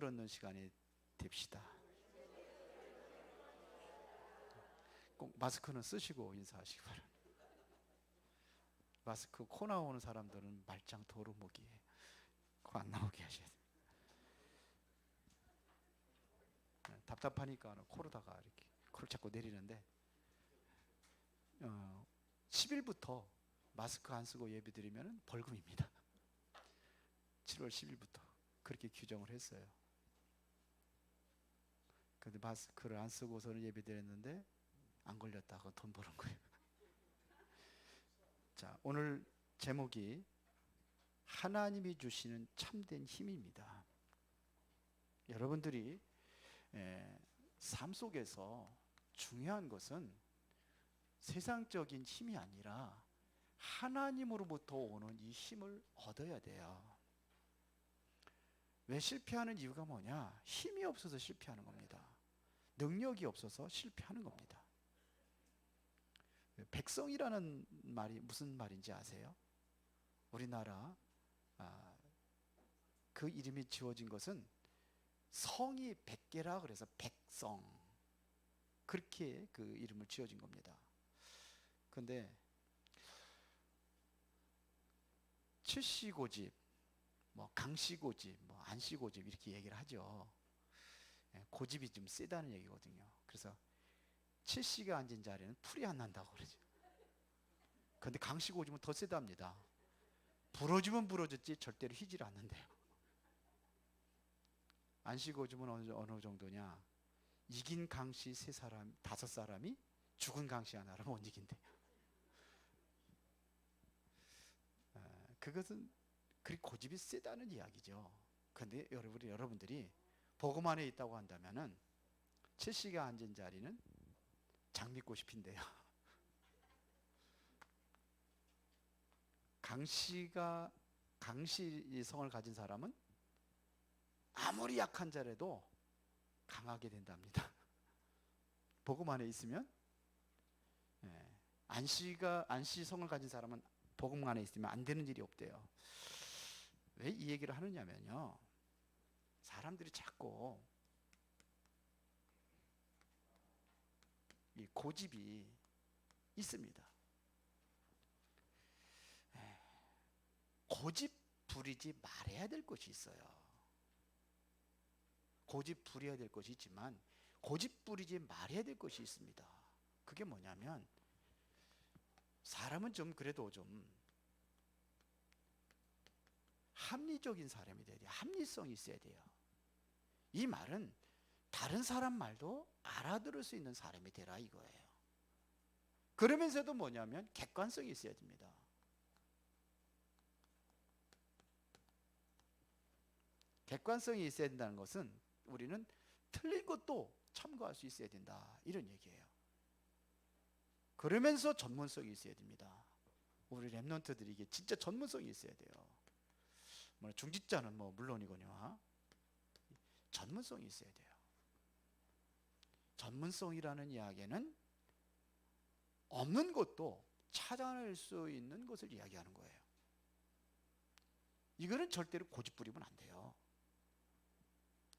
힘을 얻는 시간이 됩시다. 꼭 마스크는 쓰시고 인사하시기 바랍니다. 마스크 코 나오는 사람들은 말짱 도루묵이에요. 코 안 나오게 하셔야 돼요. 답답하니까 코로다가 이렇게 코를 자꾸 내리는데 10일부터 마스크 안 쓰고 예배 드리면 벌금입니다. 7월 10일부터 그렇게 규정을 했어요. 근데 마스크를 안 쓰고서는 예배 드렸는데 안 걸렸다고 돈 버는 거예요. 자, 오늘 제목이 하나님이 주시는 참된 힘입니다. 여러분들이 삶 속에서 중요한 것은 세상적인 힘이 아니라 하나님으로부터 오는 이 힘을 얻어야 돼요. 왜 실패하는 이유가 뭐냐? 힘이 없어서 실패하는 겁니다. 능력이 없어서 실패하는 겁니다. 백성이라는 말이 무슨 말인지 아세요? 우리나라 그 이름이 지어진 것은 성이 100개라 그래서 백성, 그렇게 그 이름을 지어진 겁니다. 근데 칠시고집, 뭐 강시고집, 뭐 안시고집 이렇게 얘기를 하죠. 고집이 좀 세다는 얘기거든요. 그래서 칠시가 앉은 자리는 풀이 안 난다고 그러죠. 근데 강시고집은 더 세답니다. 부러지면 부러졌지 절대로 휘질 않는데요. 안시고집은 어느 정도냐? 이긴 강시 5사람이 죽은 강시 하나를 못 이긴대요. 그것은 그리 고집이 세다는 이야기죠. 그런데 여러분들이 복음 안에 있다고 한다면은 칠시가 앉은 자리는 장미꽃이 핀대요. 강시 성을 가진 사람은 아무리 약한 자라도 강하게 된답니다. 복음 안에 있으면 안시 성을 가진 사람은 복음 안에 있으면 안 되는 일이 없대요. 왜 이 얘기를 하느냐면요, 사람들이 자꾸 이 고집이 있습니다. 고집 부리지 말아야 될 것이 있어요. 고집 부려야 될 것이 있지만 고집 부리지 말아야 될 것이 있습니다. 그게 뭐냐면, 사람은 좀 그래도 좀 합리적인 사람이 돼야 돼요. 합리성이 있어야 돼요. 이 말은 다른 사람 말도 알아들을 수 있는 사람이 되라 이거예요. 그러면서도 뭐냐면 객관성이 있어야 됩니다. 객관성이 있어야 된다는 것은 우리는 틀린 것도 참고할 수 있어야 된다, 이런 얘기예요. 그러면서 전문성이 있어야 됩니다. 우리 랩런트들이 이게 진짜 전문성이 있어야 돼요. 중직자는 뭐 물론이거니와 전문성이 있어야 돼요. 전문성이라는 이야기는 없는 것도 찾아낼 수 있는 것을 이야기하는 거예요. 이거는 절대로 고집 부리면 안 돼요.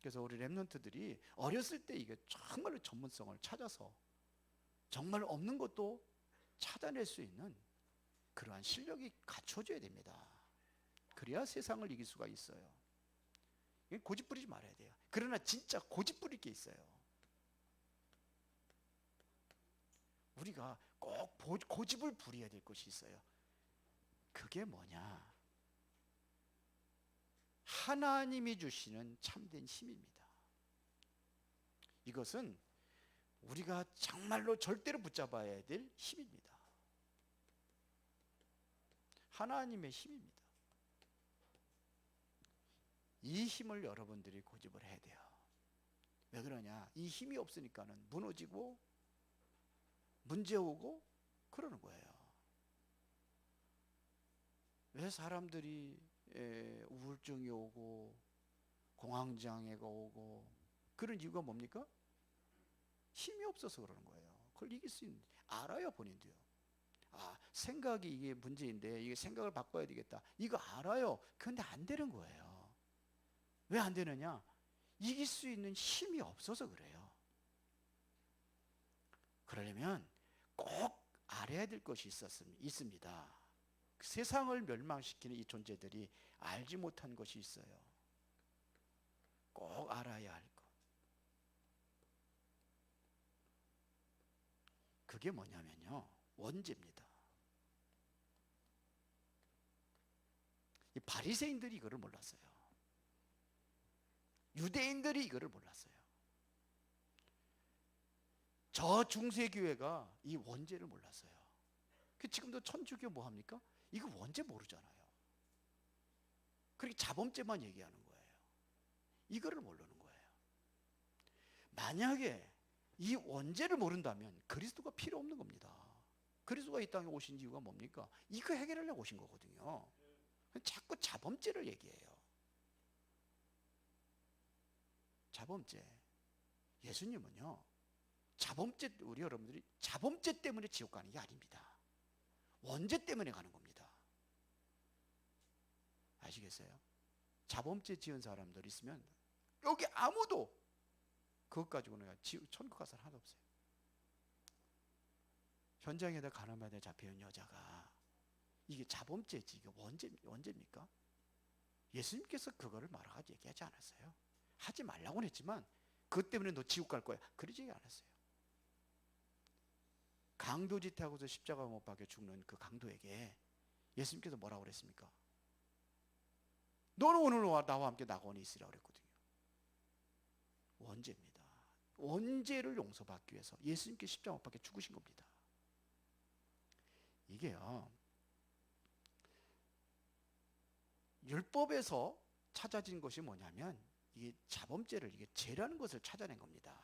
그래서 우리 랩런트들이 어렸을 때 이게 정말로 전문성을 찾아서 정말 없는 것도 찾아낼 수 있는 그러한 실력이 갖춰져야 됩니다. 그래야 세상을 이길 수가 있어요. 고집 부리지 말아야 돼요. 그러나 진짜 고집 부릴 게 있어요. 우리가 꼭 고집을 부려야 될 것이 있어요. 그게 뭐냐? 하나님이 주시는 참된 힘입니다. 이것은 우리가 정말로 절대로 붙잡아야 될 힘입니다. 하나님의 힘입니다. 이 힘을 여러분들이 고집을 해야 돼요. 왜 그러냐? 이 힘이 없으니까는 무너지고 문제 오고 그러는 거예요. 왜 사람들이 우울증이 오고 공황장애가 오고 그런 이유가 뭡니까? 힘이 없어서 그러는 거예요. 그걸 이길 수 있는, 알아요, 본인도요. 생각이 이게 문제인데 이게 생각을 바꿔야 되겠다, 이거 알아요. 그런데 안 되는 거예요. 왜 안 되느냐? 이길 수 있는 힘이 없어서 그래요. 그러려면 꼭 알아야 될 것이 있습니다. 세상을 멸망시키는 이 존재들이 알지 못한 것이 있어요. 꼭 알아야 할 것. 그게 뭐냐면요, 원죄입니다. 이 바리새인들이 이거를 몰랐어요. 유대인들이 이거를 몰랐어요. 저 중세교회가 이 원죄를 몰랐어요. 지금도 천주교 뭐 합니까? 이거 원죄 모르잖아요. 그렇게 자범죄만 얘기하는 거예요. 이거를 모르는 거예요. 만약에 이 원죄를 모른다면 그리스도가 필요 없는 겁니다. 그리스도가 이 땅에 오신 이유가 뭡니까? 이거 해결하려고 오신 거거든요. 자꾸 자범죄를 얘기해요. 자범죄. 예수님은요, 자범죄, 우리 여러분들이 자범죄 때문에 지옥 가는 게 아닙니다. 원죄 때문에 가는 겁니다. 아시겠어요? 자범죄 지은 사람들 있으면 여기 아무도 그것 가지고는 천국 가서 하나도 없어요. 현장에다 가늠하다 잡혀온 여자가 이게 자범죄지, 이게 원죄입니까? 예수님께서 그거를 말하고 얘기하지 않았어요. 하지 말라고는 했지만 그것 때문에 너 지옥 갈 거야, 그러지 않았어요. 강도짓하고서 십자가 못 박혀 죽는 그 강도에게 예수님께서 뭐라고 그랬습니까? 너는 오늘 나와 함께 낙원에 있으라 그랬거든요. 원죄입니다. 원죄를 용서받기 위해서 예수님께 십자가 못 박혀 죽으신 겁니다. 이게요, 율법에서 찾아진 것이 뭐냐면 이게 자범죄를, 이게 죄라는 것을 찾아낸 겁니다.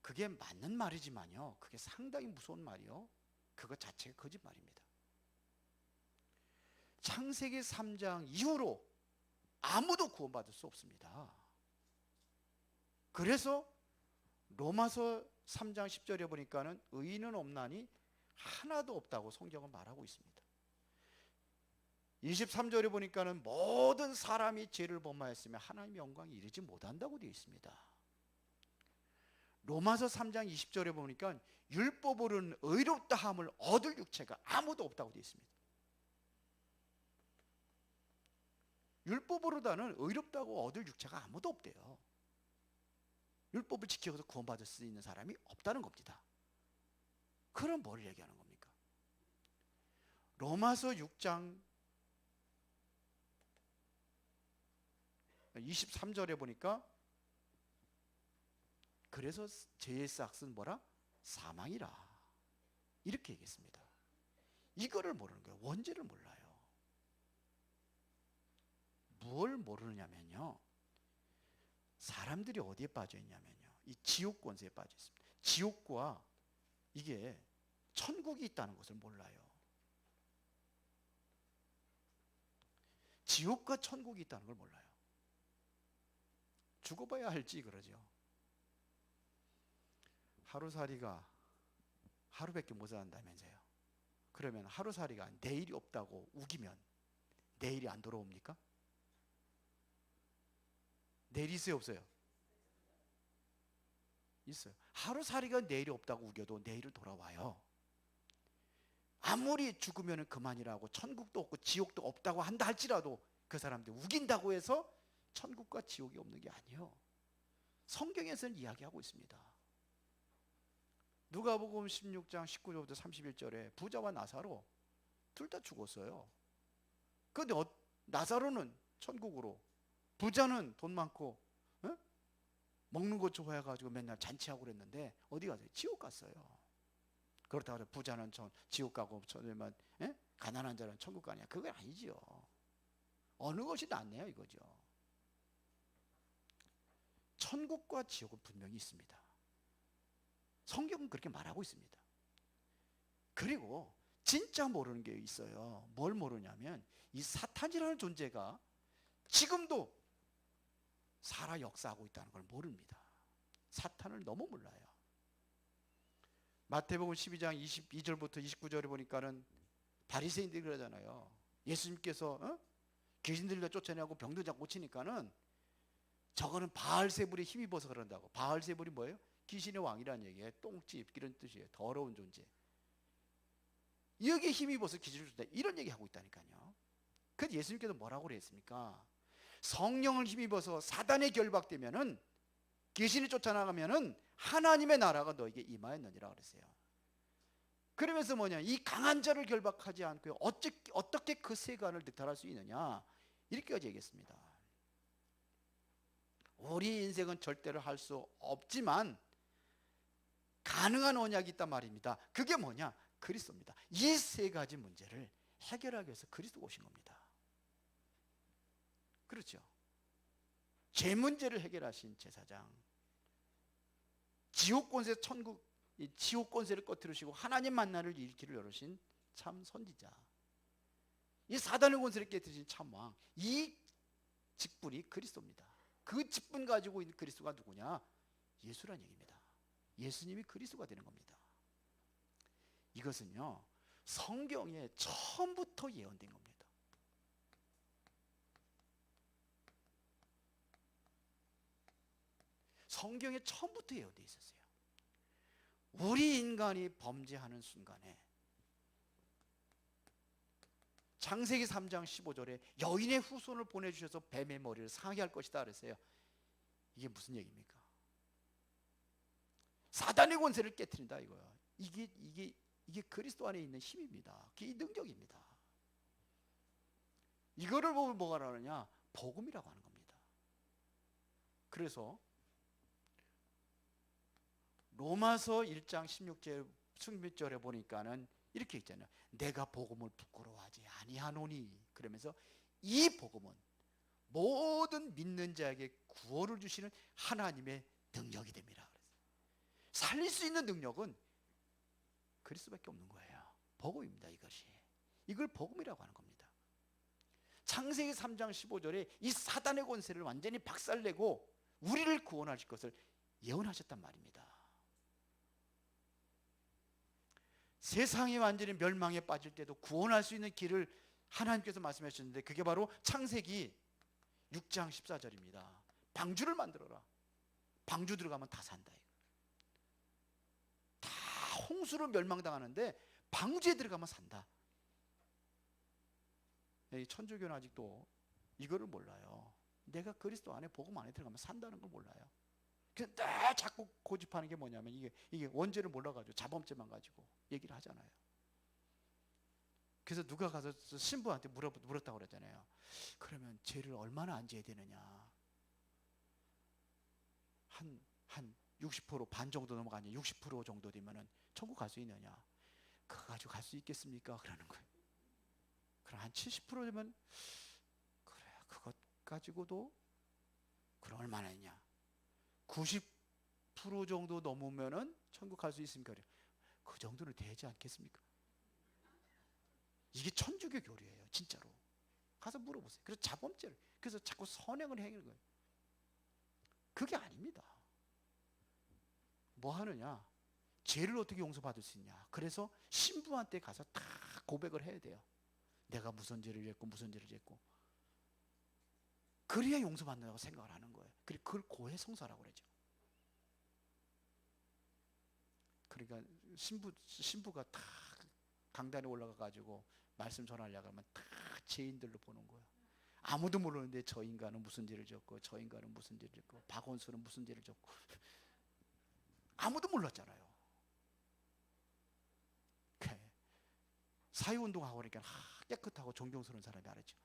그게 맞는 말이지만요, 그게 상당히 무서운 말이요, 그것 자체가 거짓말입니다. 창세기 3장 이후로 아무도 구원받을 수 없습니다. 그래서 로마서 3장 10절에 보니까는 의인은 없나니 하나도 없다고 성경은 말하고 있습니다. 23절에 보니까는 모든 사람이 죄를 범하였으며 하나님의 영광에 이르지 못한다고 되어 있습니다. 로마서 3장 20절에 보니까 율법으로는 의롭다 함을 얻을 육체가 아무도 없다고 되어 있습니다. 율법으로다는 의롭다고 얻을 육체가 아무도 없대요. 율법을 지켜서 구원받을 수 있는 사람이 없다는 겁니다. 그럼 뭘 얘기하는 겁니까? 로마서 6장 23절에 보니까 그래서 죄의 싹은 뭐라? 사망이라, 이렇게 얘기했습니다. 이거를 모르는 거예요. 원죄를 몰라요. 뭘 모르냐면요, 사람들이 어디에 빠져 있냐면요, 이 지옥 권세에 빠져 있습니다. 지옥과 이게 천국이 있다는 것을 몰라요. 지옥과 천국이 있다는 걸 몰라요. 죽어봐야 알지 그러죠. 하루살이가 하루밖에 못 산다면서요. 그러면 하루살이가 내일이 없다고 우기면 내일이 안 돌아옵니까? 내일이 있어요, 없어요? 있어요. 하루살이가 내일이 없다고 우겨도 내일은 돌아와요. 아무리 죽으면 그만이라고 천국도 없고 지옥도 없다고 한다 할지라도 그 사람들 우긴다고 해서 천국과 지옥이 없는 게 아니에요. 성경에서는 이야기하고 있습니다. 누가복음 16장 19절부터 31절에 부자와 나사로 둘 다 죽었어요. 그런데 나사로는 천국으로, 부자는 돈 많고 먹는 거 좋아해가지고 맨날 잔치하고 그랬는데 어디 가세요? 지옥 갔어요. 그렇다고 해서 부자는 지옥 가고 가난한 자는 천국 가냐? 그건 아니지요. 어느 것이 낫네요, 이거죠. 천국과 지옥은 분명히 있습니다. 성경은 그렇게 말하고 있습니다. 그리고 진짜 모르는 게 있어요. 뭘 모르냐면 이 사탄이라는 존재가 지금도 살아 역사하고 있다는 걸 모릅니다. 사탄을 너무 몰라요. 마태복음 12장 22절부터 29절에 보니까는 바리새인들이 그러잖아요. 예수님께서 귀신 들려 쫓아내고 병들 잡고 고치니까는 저거는 바알세불에 힘입어서 그런다고. 바알세불이 뭐예요? 귀신의 왕이라는 얘기예요. 똥집 이런 뜻이에요. 더러운 존재. 여기에 힘입어서 기질을 준다 이런 얘기하고 있다니까요. 그래서 예수님께서 뭐라고 그랬습니까? 성령을 힘입어서 사단에 결박되면은, 귀신이 쫓아나가면은 하나님의 나라가 너에게 임하였느니라 그랬어요. 그러면서 뭐냐, 이 강한 자를 결박하지 않고 어떻게 그 세간을 득탈할 수 있느냐, 이렇게까지 얘기했습니다. 우리 인생은 절대로 할 수 없지만 가능한 언약이 있단 말입니다. 그게 뭐냐? 그리스도입니다. 이 세 가지 문제를 해결하기 위해서 그리스도가 오신 겁니다. 그렇죠? 죄 문제를 해결하신 제사장, 지옥 권세, 지옥 권세를 꺼트리시고 하나님 만나를 일으키를 열으신 참 선지자, 이 사단의 권세를 깨뜨리신 참 왕, 이 직분이 그리스도입니다. 그 직분 가지고 있는 그리스도가 누구냐? 예수란 얘기입니다. 예수님이 그리스도가 되는 겁니다. 이것은요, 성경에 처음부터 예언된 겁니다. 성경에 처음부터 예언되어 있었어요. 우리 인간이 범죄하는 순간에 창세기 3장 15절에 여인의 후손을 보내주셔서 뱀의 머리를 상하게 할 것이다 그랬어요. 이게 무슨 얘기입니까? 사단의 권세를 깨트린다 이거야. 이게 그리스도 안에 있는 힘입니다. 그게 능력입니다. 이거를 보면 뭐가 나오느냐? 복음이라고 하는 겁니다. 그래서 로마서 1장 16절에 보니까는 이렇게 있잖아요. 내가 복음을 부끄러워하지 아니하노니, 그러면서 이 복음은 모든 믿는 자에게 구원을 주시는 하나님의 능력이 됩니다. 살릴 수 있는 능력은 그리스도밖에 없는 거예요. 복음입니다. 이걸 복음이라고 하는 겁니다. 창세기 3장 15절에 이 사단의 권세를 완전히 박살내고 우리를 구원하실 것을 예언하셨단 말입니다. 세상이 완전히 멸망에 빠질 때도 구원할 수 있는 길을 하나님께서 말씀하셨는데, 그게 바로 창세기 6장 14절입니다. 방주를 만들어라. 방주 들어가면 다 산다. 다 홍수로 멸망당하는데 방주에 들어가면 산다. 천주교는 아직도 이거를 몰라요. 내가 그리스도 안에, 복음 안에 들어가면 산다는 걸 몰라요. 그래서 늘 자꾸 고집하는 게 뭐냐면 이게 원죄를 몰라가지고 자범죄만 가지고 얘기를 하잖아요. 그래서 누가 가서 신부한테 물었다고 그랬잖아요. 그러면 죄를 얼마나 안 져야 되느냐? 한 60% 반 정도 넘어가냐? 60% 정도 되면은 천국 갈 수 있느냐? 그거 가지고 갈 수 있겠습니까? 그러는 거예요. 그럼 한 70% 되면, 그래, 그것 가지고도 그럼 얼마나 있냐? 90% 정도 넘으면은 천국 갈 수 있습니까? 그 정도는 되지 않겠습니까? 이게 천주교 교리예요, 진짜로. 가서 물어보세요. 그래서 자범죄를, 그래서 자꾸 선행을 행하는 거예요. 그게 아닙니다. 뭐 하느냐? 죄를 어떻게 용서받을 수 있냐? 그래서 신부한테 가서 다 고백을 해야 돼요. 내가 무슨 죄를 졌고 무슨 죄를 졌고. 그래야 용서받는다고 생각을 하는 거예요. 그걸 고해성사라고 그러죠. 그러니까 신부가 다 강단에 올라가 가지고 말씀 전하려고 하면 다 죄인들로 보는 거예요. 아무도 모르는데 저 인간은 무슨 죄를 졌고 저 인간은 무슨 죄를 졌고 박원수는 무슨 죄를 졌고 아무도 몰랐잖아요. 사회운동하고 그러니까 깨끗하고 존경스러운 사람이 알았죠.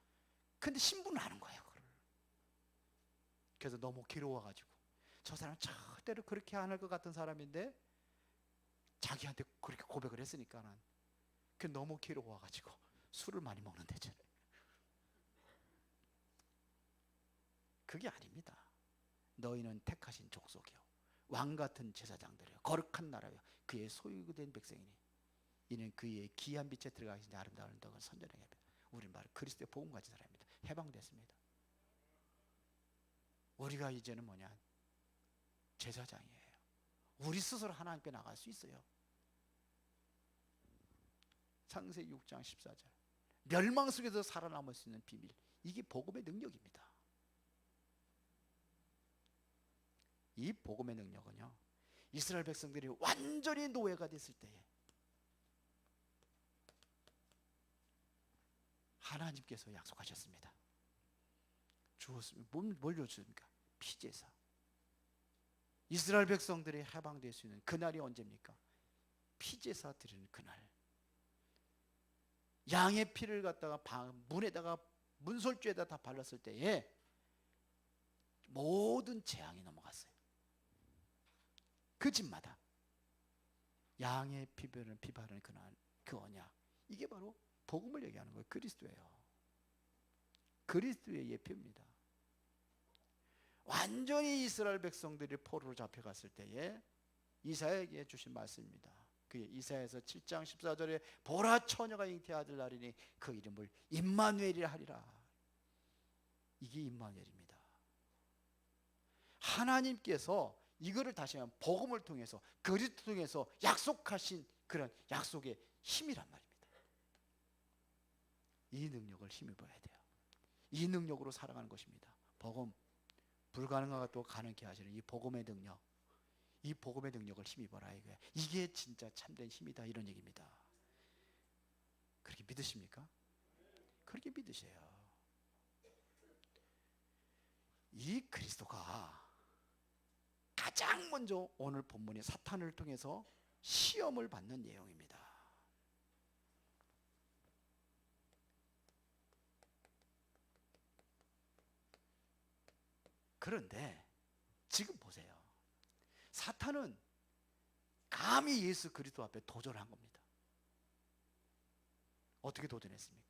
근데 신부는 아는 거예요, 그걸. 그래서 너무 괴로워가지고 저 사람 절대로 그렇게 안 할 것 같은 사람인데 자기한테 그렇게 고백을 했으니까는 그 너무 괴로워가지고 술을 많이 먹는 데잖아요. 그게 아닙니다. 너희는 택하신 족속이요 왕같은 제사장들이요 거룩한 나라요 그의 소유된 백성이니 이는 그의 귀한 빛에 들어가신 아름다운 덕을 선전하게 합니다. 우리는 바로 그리스도의 복음 가진 사람입니다. 해방됐습니다. 우리가 이제는 뭐냐? 제사장이에요. 우리 스스로 하나님께 나갈 수 있어요. 창세기 6장 14절. 멸망 속에서 살아남을 수 있는 비밀. 이게 복음의 능력입니다. 이 복음의 능력은요, 이스라엘 백성들이 완전히 노예가 됐을 때에 하나님께서 약속하셨습니다. 주었습니다. 뭘 줬습니까? 피제사. 이스라엘 백성들이 해방될 수 있는 그날이 언제입니까? 피제사 드리는 그날. 양의 피를 갖다가 문에다가 문설주에다 다 발랐을 때에 모든 재앙이 넘어갔어요. 그 집마다 양의 피바르는 그날 그 언약, 이게 바로 복음을 얘기하는 거예요. 그리스도예요. 그리스도의 예표입니다. 완전히 이스라엘 백성들이 포로로 잡혀갔을 때에 이사야에게 주신 말씀입니다. 그 이사야에서 7장 14절에 보라 처녀가 잉태하들 나리니 그 이름을 임마누엘이라 하리라. 이게 임마누엘입니다. 하나님께서 이거를 다시 한번 복음을 통해서 그리스도 통해서 약속하신 그런 약속의 힘이란 말입니다. 이 능력을 힘입어야 돼요. 이 능력으로 살아가는 것입니다. 복음, 불가능하가 또 가능케 하시는 이 복음의 능력, 이 복음의 능력을 힘입어라 이거예요. 이게 진짜 참된 힘이다 이런 얘기입니다. 그렇게 믿으십니까? 그렇게 믿으세요. 이 그리스도가 가장 먼저 오늘 본문이 사탄을 통해서 시험을 받는 내용입니다. 그런데 지금 보세요. 사탄은 감히 예수 그리스도 앞에 도전한 겁니다. 어떻게 도전했습니까?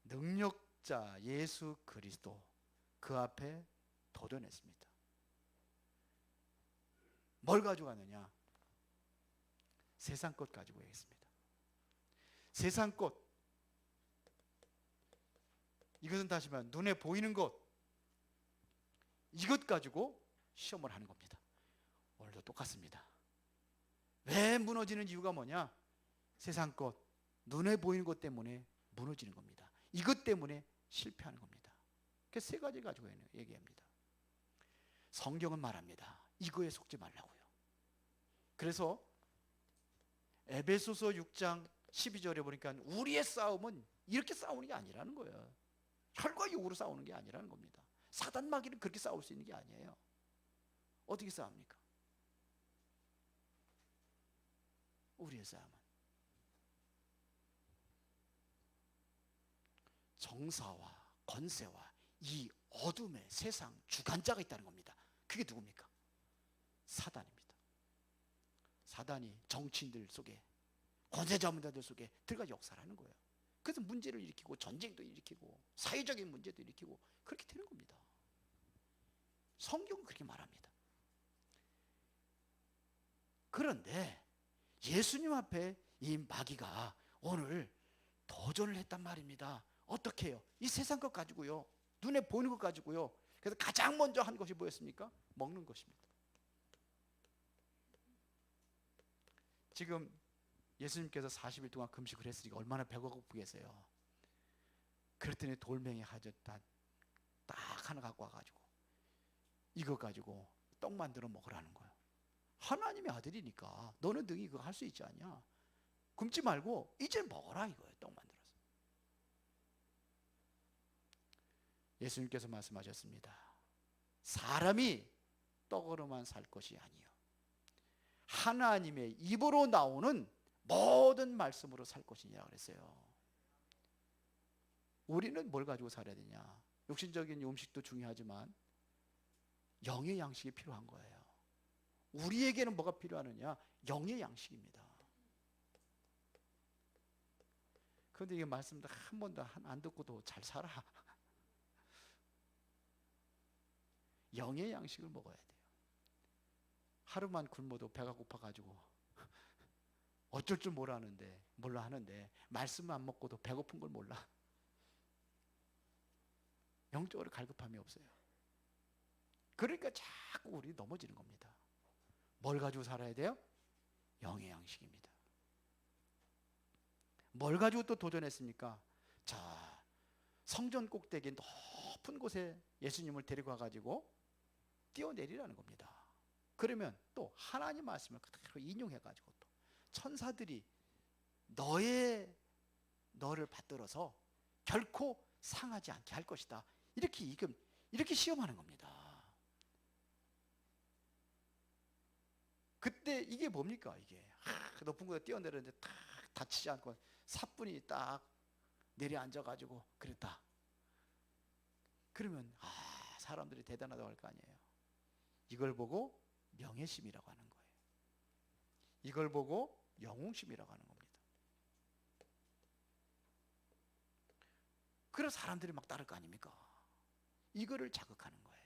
능력자 예수 그리스도 그 앞에 도전했습니다. 뭘 가져가느냐? 세상 것 가지고 있습니다. 세상 것, 이것은 다시 말하면 눈에 보이는 것, 이것 가지고 시험을 하는 겁니다. 오늘도 똑같습니다. 왜 무너지는 이유가 뭐냐? 세상 것, 눈에 보이는 것 때문에 무너지는 겁니다. 이것 때문에 실패하는 겁니다. 그래서 세 가지 가지고 얘기합니다. 성경은 말합니다. 이거에 속지 말라고요. 그래서 에베소서 6장 12절에 보니까 우리의 싸움은 이렇게 싸우는 게 아니라는 거예요. 혈과 육으로 싸우는 게 아니라는 겁니다. 사단 마귀는 그렇게 싸울 수 있는 게 아니에요. 어떻게 싸웁니까? 우리의 싸움은 정사와 권세와 이 어둠의 세상 주관자가 있다는 겁니다. 그게 누굽니까? 사단입니다. 사단이 정치인들 속에, 권세 자문자들 속에 들어가 역사를 하는 거예요. 그래서 문제를 일으키고 전쟁도 일으키고 사회적인 문제도 일으키고 그렇게 되는 겁니다. 성경은 그렇게 말합니다. 그런데 예수님 앞에 이 마귀가 오늘 도전을 했단 말입니다. 어떻게 해요? 이 세상 것 가지고요, 눈에 보이는 것 가지고요. 그래서 가장 먼저 한 것이 뭐였습니까? 먹는 것입니다. 지금 예수님께서 40일 동안 금식을 했으니까 얼마나 배가 고프겠어요. 그랬더니 돌멩이 하젓다 딱 하나 갖고 와가지고 이거 가지고 떡 만들어 먹으라는 거예요. 하나님의 아들이니까 너는 능히 그거 할 수 있지 않냐? 굶지 말고 이제 먹어라 이거예요. 떡 만들어서. 예수님께서 말씀하셨습니다. 사람이 떡으로만 살 것이 아니요 하나님의 입으로 나오는 모든 말씀으로 살 것이냐 그랬어요. 우리는 뭘 가지고 살아야 되냐? 육신적인 음식도 중요하지만 영의 양식이 필요한 거예요. 우리에게는 뭐가 필요하느냐? 영의 양식입니다. 그런데 이 말씀도 한 번도 안 듣고도 잘 살아. 영의 양식을 먹어야 돼요. 하루만 굶어도 배가 고파가지고 어쩔 줄 몰라 하는데 말씀 안 먹고도 배고픈 걸 몰라. 영적으로 갈급함이 없어요. 그러니까 자꾸 우리 넘어지는 겁니다. 뭘 가지고 살아야 돼요? 영의 양식입니다. 뭘 가지고 또 도전했습니까? 자, 성전 꼭대기 높은 곳에 예수님을 데리고 가가지고 뛰어내리라는 겁니다. 그러면 또 하나님 말씀을 그대로 인용해가지고 또 천사들이 너를 받들어서 결코 상하지 않게 할 것이다. 이렇게 시험하는 겁니다. 그때 이게 뭡니까? 이게 높은 곳에 뛰어내렸는데 딱 다치지 않고 사뿐히 딱 내려앉아가지고 그랬다. 그러면 사람들이 대단하다고 할 거 아니에요. 이걸 보고 명예심이라고 하는 거예요. 이걸 보고 영웅심이라고 하는 겁니다. 그래서 사람들이 막 따를 거 아닙니까? 이거를 자극하는 거예요.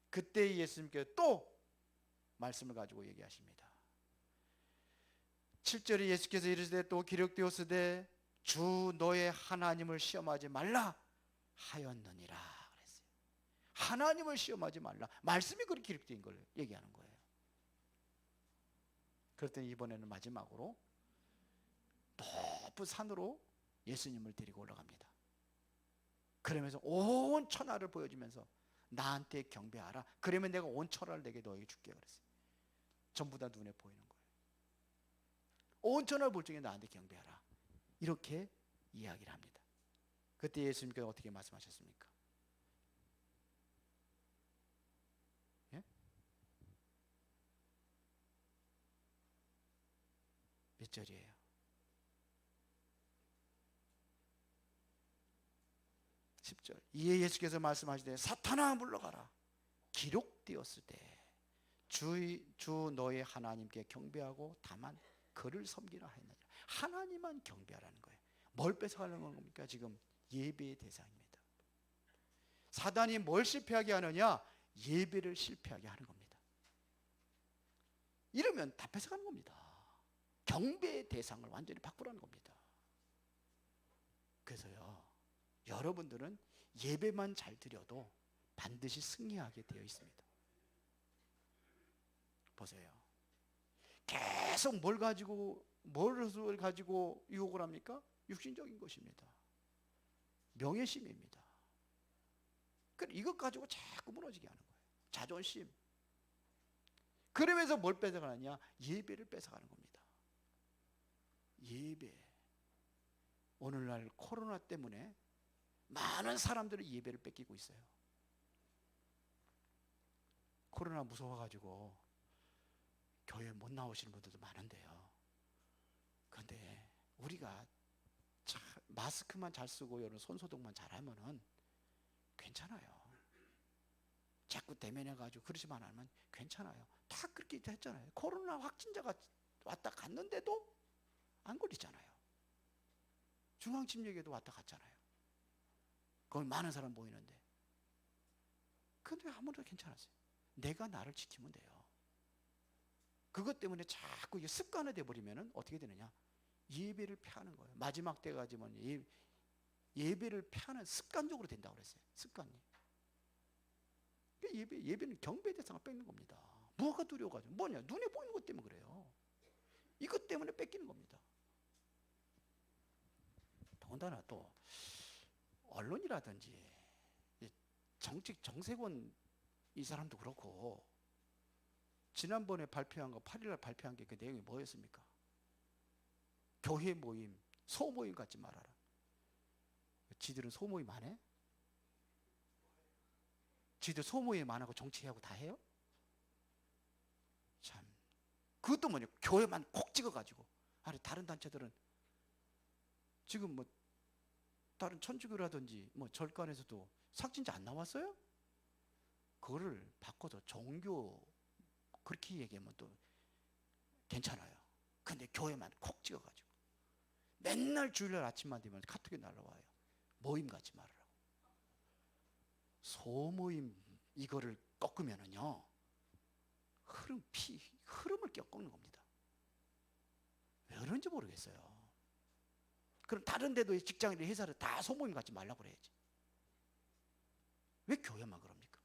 그때 예수님께서 또 말씀을 가지고 얘기하십니다. 7절에 예수께서 이르시되 또 기록되었으되 주 너의 하나님을 시험하지 말라 하였느니라 그랬어요. 하나님을 시험하지 말라. 말씀이 그렇게 기록된 걸 얘기하는 거예요. 그랬더니 이번에는 마지막으로 높은 산으로 예수님을 데리고 올라갑니다. 그러면서 온 천하를 보여주면서 나한테 경배하라. 그러면 내가 온 천하를 내게 너에게 줄게 그랬어요. 전부 다 눈에 보이는 거예요. 온 천하를 볼 적에 나한테 경배하라. 이렇게 이야기를 합니다. 그때 예수님께서 어떻게 말씀하셨습니까? 예? 몇 절이에요? 10절. 이에 예수께서 말씀하시되 사탄아 물러가라. 기록되었을 때 주 너의 하나님께 경배하고 다만 그를 섬기라 하였느니라. 하나님만 경배하라는 거예요. 뭘 뺏어가는 겁니까? 지금 예배의 대상입니다. 사단이 뭘 실패하게 하느냐? 예배를 실패하게 하는 겁니다. 이러면 다 뺏어가는 겁니다. 경배의 대상을 완전히 바꾸라는 겁니다. 그래서요, 여러분들은 예배만 잘 드려도 반드시 승리하게 되어 있습니다. 보세요. 계속 뭘 가지고 유혹을 합니까? 육신적인 것입니다. 명예심입니다. 이것 가지고 자꾸 무너지게 하는 거예요. 자존심. 그러면서 뭘 뺏어가느냐? 예배를 뺏어가는 겁니다. 예배. 오늘날 코로나 때문에 많은 사람들이 예배를 뺏기고 있어요. 코로나 무서워가지고 교회 못 나오시는 분들도 많은데요. 그런데 우리가 마스크만 잘 쓰고 이런 손소독만 잘하면은 괜찮아요. 자꾸 대면해가지고 그러지만 않으면 괜찮아요. 다 그렇게 했잖아요. 코로나 확진자가 왔다 갔는데도 안 걸리잖아요. 중앙침략에도 왔다 갔잖아요. 거기 많은 사람 모이는데. 근데 아무래도 괜찮았어요. 내가 나를 지키면 돼요. 그것 때문에 자꾸 이게 습관화 돼버리면 어떻게 되느냐? 예배를 패하는 거예요. 마지막 때가 지면 예배를 패하는 습관적으로 된다고 그랬어요. 습관이. 예배는 경배 대상을 뺏는 겁니다. 뭐가 두려워가지고 뭐냐? 눈에 보이는 것 때문에 그래요. 이것 때문에 뺏기는 겁니다. 더군다나 또 언론이라든지 정세권 이 사람도 그렇고 지난번에 발표한 거 8일날 발표한 게 그 내용이 뭐였습니까? 교회 모임, 소모임 갖지 말아라. 지들은 소모임 안 해? 지들 소모임 안 하고 정치하고 다 해요? 참. 그것도 뭐냐? 교회만 콕 찍어가지고. 아니 다른 단체들은 지금 뭐 다른 천주교라든지 뭐 절간에서도 삭진자 안 나왔어요? 그거를 바꿔서 종교 그렇게 얘기하면 또 괜찮아요. 근데 교회만 콕 찍어가지고 맨날 주일날 아침만 되면 카톡이 날라와요. 모임 갖지 말으라고. 소모임 이거를 꺾으면은요 흐름을 꺾는 겁니다. 왜 그런지 모르겠어요. 그럼 다른 데도 직장이나 회사를 다 소모임 갖지 말라고 그래야지. 왜 교회만 그럽니까?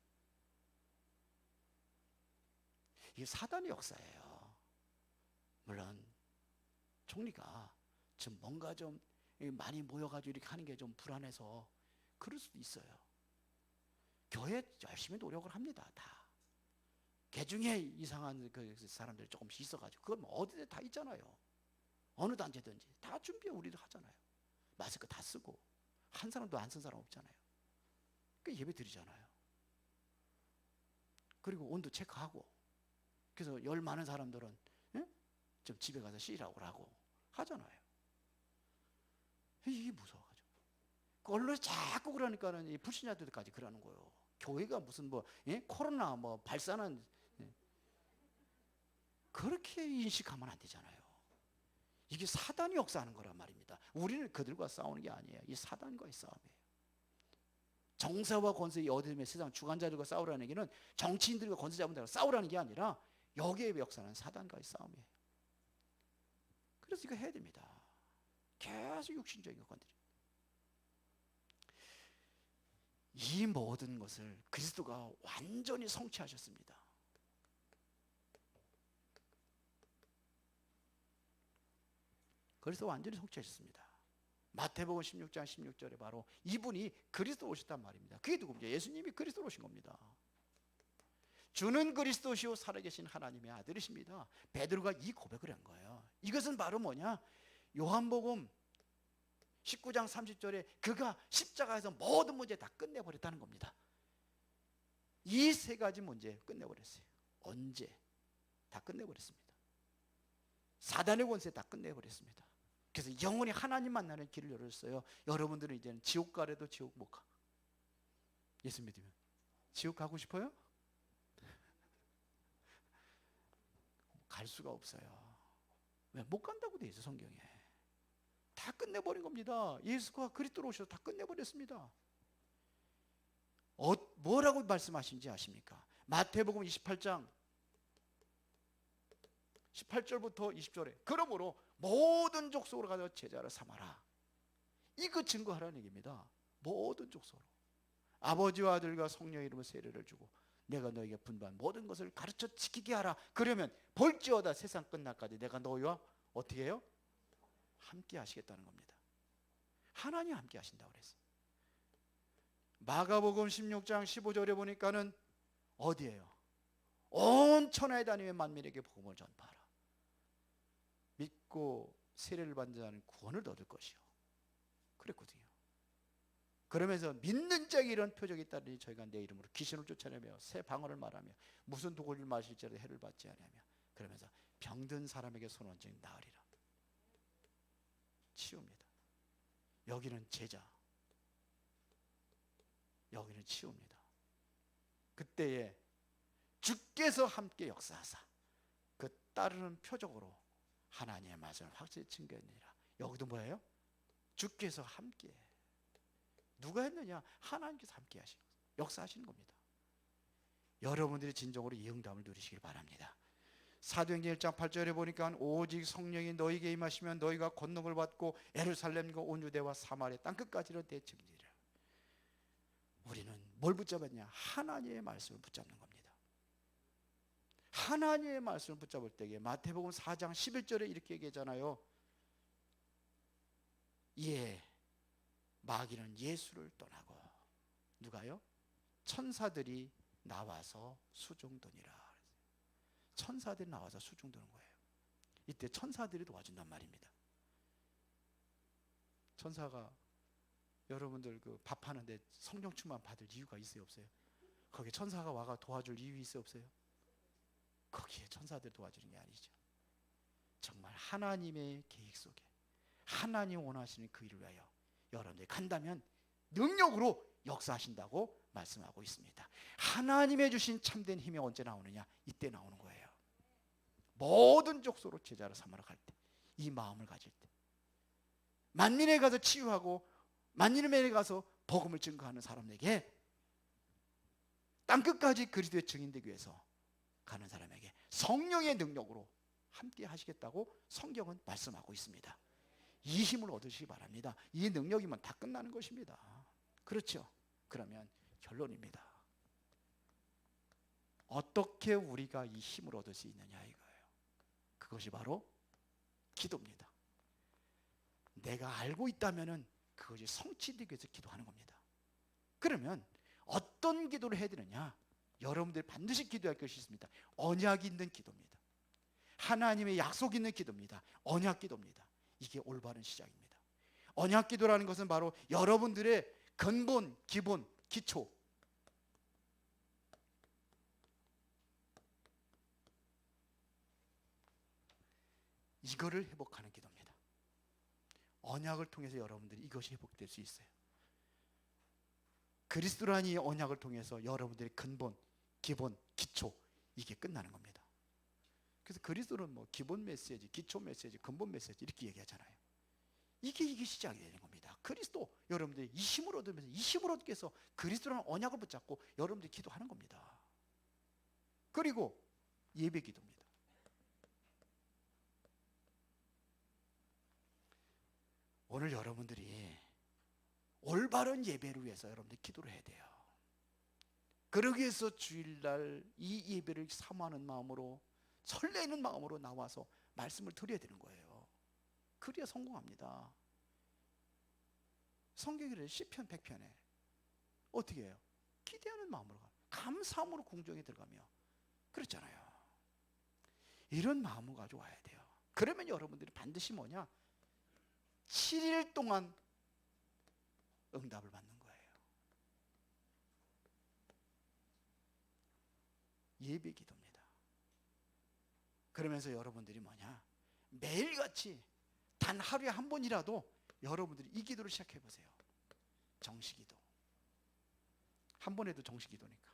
이게 사단의 역사예요. 물론 총리가 지금 뭔가 좀 많이 모여가지고 이렇게 하는 게 좀 불안해서 그럴 수도 있어요. 교회 열심히 노력을 합니다. 다. 개중에 이상한 그 사람들이 조금씩 있어가지고 그건 뭐 어디든 다 있잖아요. 어느 단체든지 다 준비 우리도 하잖아요. 마스크 다 쓰고 한 사람도 안 쓴 사람 없잖아요. 그 예배 드리잖아요. 그리고 온도 체크하고 그래서 열 많은 사람들은 좀 집에 가서 쉬라고 하고 하잖아요. 이게 무서워가지고 언론에 자꾸 그러니까는 이 불신자들까지 그러는 거예요. 교회가 무슨 뭐 코로나 뭐 발사는 그렇게 인식하면 안 되잖아요. 이게 사단이 역사하는 거란 말입니다. 우리는 그들과 싸우는 게 아니에요. 이 사단과의 싸움이에요. 정사와 권세의 어둠의 세상 주관자들과 싸우라는 얘기는 정치인들과 권세자분들과 싸우라는 게 아니라 여기에 역사는 사단과의 싸움이에요. 그래서 이거 해야 됩니다. 계속 육신적인 것들이. 이 모든 것을 그리스도가 완전히 성취하셨습니다. 그래서 완전히 성취하셨습니다. 마태복음 16장 16절에 바로 이분이 그리스도 오셨단 말입니다. 그게 누굽니까? 예수님이 그리스도 오신 겁니다. 주는 그리스도시요 살아계신 하나님의 아들이십니다. 베드로가 이 고백을 한 거예요. 이것은 바로 뭐냐? 요한복음 19장 30절에 그가 십자가에서 모든 문제 다 끝내버렸다는 겁니다. 이 세 가지 문제 끝내버렸어요. 언제? 다 끝내버렸습니다. 사단의 권세 다 끝내버렸습니다. 그래서 영원히 하나님 만나는 길을 열었어요. 여러분들은 이제는 지옥 가래도 지옥 못 가. 예수 믿으면 지옥 가고 싶어요? 갈 수가 없어요. 왜? 못 간다고 돼 있어 성경에. 다 끝내버린 겁니다. 예수가 그리스도로 오셔서 다 끝내버렸습니다. 뭐라고 말씀하신지 아십니까? 마태복음 28장 18절부터 20절에 그러므로 모든 족속으로 가서 제자를 삼아라. 이거 증거하라는 얘기입니다. 모든 족속으로 아버지와 아들과 성령의 이름으로 세례를 주고 내가 너에게 분부한 모든 것을 가르쳐 지키게 하라. 그러면 볼지어다 세상 끝날까지 내가 너희와 어떻게 해요? 함께 하시겠다는 겁니다. 하나님 함께 하신다고 그랬어요. 마가복음 16장 15절에 보니까는 어디예요? 온 천하에 다니며 만민에게 복음을 전파하라. 믿고 세례를 받는 자는 구원을 얻을 것이요. 그랬거든요. 그러면서 믿는 자에게 이런 표적이 있다니 저희가 내 이름으로 귀신을 쫓아내며 새 방언을 말하며 무슨 독을 마실지라도 해를 받지 아니하며 그러면서 병든 사람에게 손 얹으니 나으리라. 치웁니다. 여기는 제자, 여기는 치웁니다. 그때에 주께서 함께 역사하사 그 따르는 표적으로 하나님의 말씀을 확실히 증거했느니라. 여기도 뭐예요? 주께서 함께. 누가 했느냐? 하나님께서 함께 하시는 거예요. 역사하시는 겁니다. 여러분들이 진정으로 이 응답을 누리시길 바랍니다. 사도행전 1장 8절에 보니까 오직 성령이 너희에게 임하시면 너희가 권능을 받고 예루살렘과 온 유대와 사마리아 땅끝까지로 대증지리라. 우리는 뭘 붙잡았냐? 하나님의 말씀을 붙잡는 겁니다. 하나님의 말씀을 붙잡을 때에 마태복음 4장 11절에 이렇게 얘기하잖아요. 예, 마귀는 예수를 떠나고 누가요? 천사들이 나와서 수종드니라. 천사들이 나와서 수종드는 거예요. 이때 천사들이 도와준단 말입니다. 천사가 여러분들 그 밥하는데 성령 충만 받을 이유가 있어요, 없어요? 거기에 천사가 와가 도와줄 이유 있어요, 없어요? 거기에 천사들 도와주는 게 아니죠. 정말 하나님의 계획 속에 하나님 원하시는 그 일을 위하여 여러분들이 간다면 능력으로 역사하신다고 말씀하고 있습니다. 하나님의 주신 참된 힘이 언제 나오느냐? 이때 나오는 거예요. 모든 족속으로 제자를 삼으러 갈 때, 이 마음을 가질 때, 만민에 가서 치유하고 만민에 가서 복음을 증거하는 사람에게 땅끝까지 그리스도의 증인되기 위해서 가는 사람에게 성령의 능력으로 함께 하시겠다고 성경은 말씀하고 있습니다. 이 힘을 얻으시기 바랍니다. 이 능력이면 다 끝나는 것입니다. 그렇죠? 그러면 결론입니다. 어떻게 우리가 이 힘을 얻을 수 있느냐 이거예요. 그것이 바로 기도입니다. 내가 알고 있다면은 그것이 성취되기 위해서 기도하는 겁니다. 그러면 어떤 기도를 해야 되느냐? 여러분들이 반드시 기도할 것이 있습니다. 언약 있는 기도입니다. 하나님의 약속 있는 기도입니다. 언약 기도입니다. 이게 올바른 시작입니다. 언약 기도라는 것은 바로 여러분들의 근본, 기본, 기초, 이거를 회복하는 기도입니다. 언약을 통해서 여러분들이 이것이 회복될 수 있어요. 그리스도라는 이 언약을 통해서 여러분들의 근본, 기본, 기초, 이게 끝나는 겁니다. 그래서 그리스도는 뭐 기본 메시지, 기초 메시지, 근본 메시지 이렇게 얘기하잖아요. 이게 시작이 되는 겁니다. 그리스도, 여러분들이 이 힘을 얻으면서 이 힘을 얻기 위해서 그리스도라는 언약을 붙잡고 여러분들이 기도하는 겁니다. 그리고 예배 기도입니다. 오늘 여러분들이 올바른 예배를 위해서 여러분들이 기도를 해야 돼요. 그러기 위해서 주일날 이 예배를 사모하는 마음으로, 설레는 마음으로 나와서 말씀을 드려야 되는 거예요. 그래야 성공합니다. 성경에 시편 100편에 어떻게 해요? 기대하는 마음으로, 감사함으로 궁정에 들어가며 그렇잖아요. 이런 마음을 가지고 와야 돼요. 그러면 여러분들이 반드시 뭐냐? 7일 동안 응답을 받는 거예요. 예배 기도입니다. 그러면서 여러분들이 뭐냐? 매일같이 단 하루에 한 번이라도 여러분들이 이 기도를 시작해 보세요. 정식기도. 한 번 해도 정식기도니까.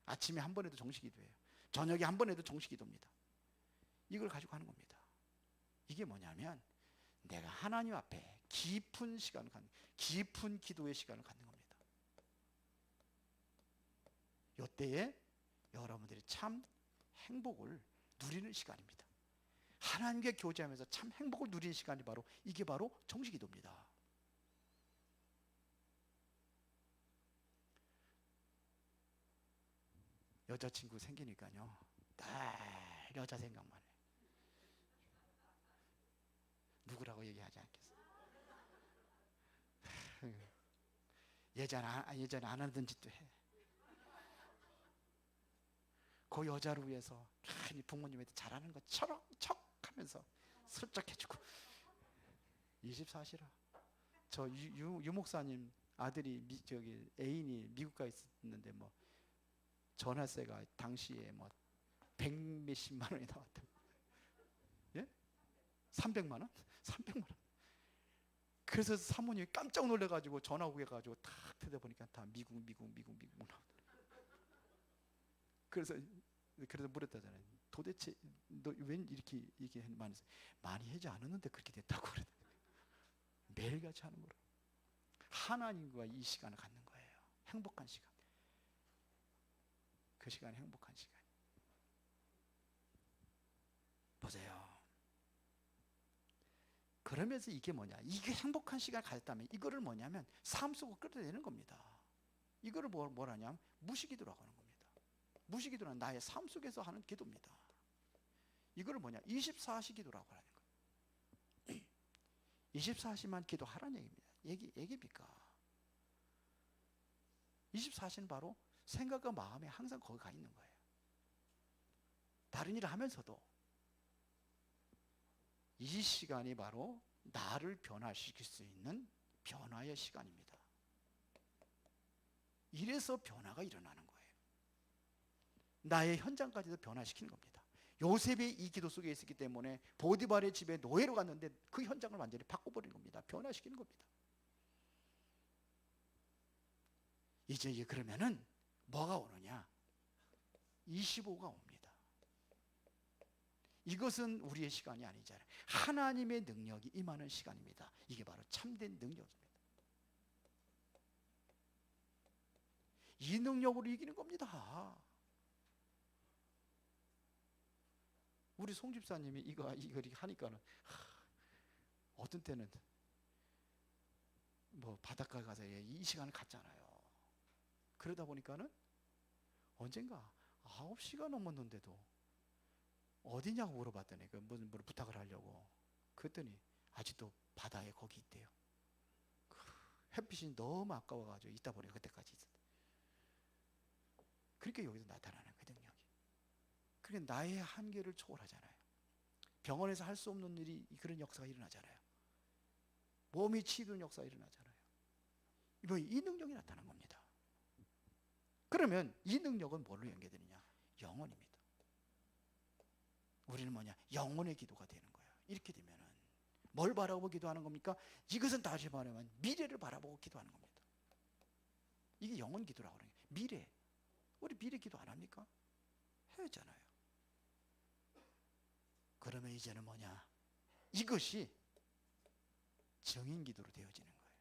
아침에 한 번 해도 정식기도예요. 저녁에 한 번 해도 정식기도입니다. 이걸 가지고 하는 겁니다. 이게 뭐냐면 내가 하나님 앞에 깊은 시간을 갖는, 깊은 기도의 시간을 갖는 겁니다. 이때에 여러분들이 참 행복을 누리는 시간입니다. 하나님께 교제하면서 참 행복을 누리는 시간이 바로 이게 바로 정식기도입니다. 여자친구 생기니까요, 날 여자 생각만 해. 누구라고 얘기하지 않겠어요? 예전에 안 하던 짓도 해. 그 여자를 위해서 부모님한테 잘하는 것처럼 척하면서 슬쩍 해주고. 24시라. 저 유 목사님 아들이 애인이 미국 가 있었는데 뭐 전화세가 당시에 뭐 100몇십만 원이 나왔다. 예? 300만 원? 300만 원. 그래서 사모님이 깜짝 놀래가지고 전화 오게 가지고 탁 뜯어보니까 다 미국 나오더라고요. 그래서 물었다잖아요. 도대체 너 웬 이렇게 많이 하지 않았는데 그렇게 됐다고 그래. 매일같이 하는 거라. 하나님과 이 시간을 갖는 거예요. 행복한 시간. 그 시간이 행복한 시간. 보세요. 그러면서 이게 뭐냐? 이게 행복한 시간을 가졌다면 이거를 뭐냐면 삶 속으로 끌어내는 겁니다. 이거를 뭐라냐면 무시기도라고 하는 겁니다. 무시기도는 나의 삶 속에서 하는 기도입니다. 이거를 뭐냐? 24시 기도라고 하는 거예요. 24시만 기도하라는 얘기입니다. 얘기입니까? 24시는 바로 생각과 마음이 항상 거기 가 있는 거예요. 다른 일을 하면서도 이 시간이 바로 나를 변화시킬 수 있는 변화의 시간입니다. 이래서 변화가 일어나는 거예요. 나의 현장까지도 변화시키는 겁니다. 요셉이 이 기도 속에 있었기 때문에 보디발의 집에 노예로 갔는데 그 현장을 완전히 바꿔버리는 겁니다. 변화시키는 겁니다. 이제 그러면은 뭐가 오느냐? 25가 옵니다. 이것은 우리의 시간이 아니잖아요. 하나님의 능력이 임하는 시간입니다. 이게 바로 참된 능력입니다. 이 능력으로 이기는 겁니다. 우리 송 집사님이 이거 하니까는 어떤 때는 뭐 바닷가 가서 이 시간을 갖잖아요. 그러다 보니까는 언젠가 9시가 넘었는데도 어디냐고 물어봤더니 무슨 부탁을 하려고. 그랬더니 아직도 바다에 거기 있대요. 햇빛이 너무 아까워가지고 있다 보니까 그때까지 있었대. 그러니까 여기서 나타나는 그 능력이. 그러니까 나의 한계를 초월하잖아요. 병원에서 할 수 없는 일이 그런 역사가 일어나잖아요. 몸이 치유되는 역사가 일어나잖아요. 이 능력이 나타난 겁니다. 그러면 이 능력은 뭘로 연계되느냐? 영혼입니다. 우리는 뭐냐? 영혼의 기도가 되는 거예요. 이렇게 되면은 뭘 바라보고 기도하는 겁니까? 이것은 다시 말하면 미래를 바라보고 기도하는 겁니다. 이게 영혼 기도라고 그래요. 미래. 우리 미래 기도 안 합니까? 해야잖아요. 그러면 이제는 뭐냐? 이것이 정인 기도로 되어지는 거예요.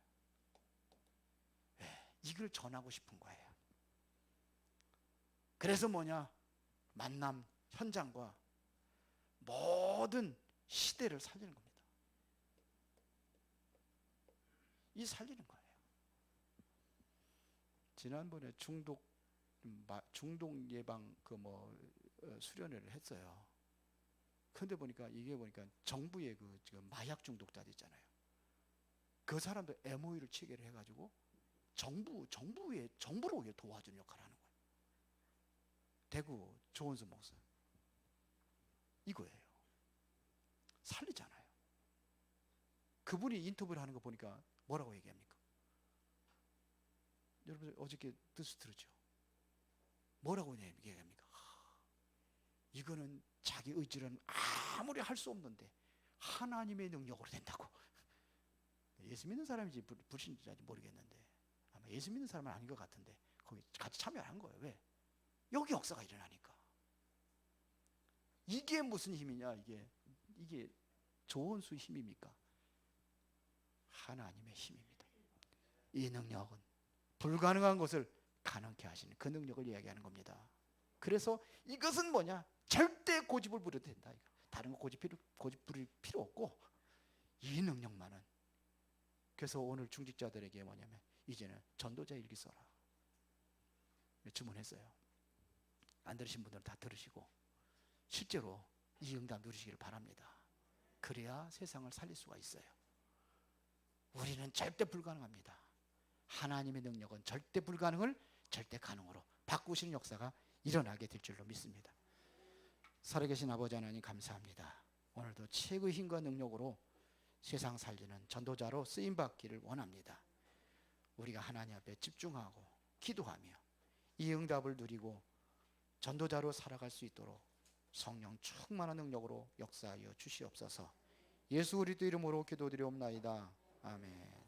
네, 이걸 전하고 싶은 거예요. 그래서 뭐냐? 만남 현장과 모든 시대를 살리는 겁니다. 이 살리는 거예요. 지난번에 중독 예방 수련회를 했어요. 근데 보니까 이게 보니까 정부의 지금 마약 중독자들 있잖아요. 그 사람들 MOU를 체결을 해가지고 정부로 도와주는 역할을 하는 거예요. 대구 조원수 목사 이거예요. 살리잖아요. 그분이 인터뷰를 하는 거 보니까 뭐라고 얘기합니까? 여러분 어저께 뉴스 들었죠? 뭐라고 얘기합니까? 이거는 자기 의지로는 아무리 할 수 없는데 하나님의 능력으로 된다고. 예수 믿는 사람인지 불신자인지 모르겠는데 아마 예수 믿는 사람은 아닌 것 같은데 거기 같이 참여한 거예요. 왜? 여기 역사가 일어나니까. 이게 무슨 힘이냐? 이게 조원수 힘입니까? 하나님의 힘입니다. 이 능력은 불가능한 것을 가능케 하시는 그 능력을 이야기하는 겁니다. 그래서 이것은 뭐냐? 절대 고집을 부려도 된다. 다른 거 고집 부릴 필요 없고 이 능력만은. 그래서 오늘 중직자들에게 뭐냐면 이제는 전도자 일기 써라 주문했어요. 안 들으신 분들은 다 들으시고 실제로 이 응답 누리시기를 바랍니다. 그래야 세상을 살릴 수가 있어요. 우리는 절대 불가능합니다. 하나님의 능력은 절대 불가능을 절대 가능으로 바꾸시는 역사가 일어나게 될 줄로 믿습니다. 살아계신 아버지 하나님 감사합니다. 오늘도 최고의 힘과 능력으로 세상 살리는 전도자로 쓰임받기를 원합니다. 우리가 하나님 앞에 집중하고 기도하며 이 응답을 누리고 전도자로 살아갈 수 있도록 성령 충만한 능력으로 역사하여 주시옵소서. 예수 그리스도 이름으로 기도드리옵나이다. 아멘.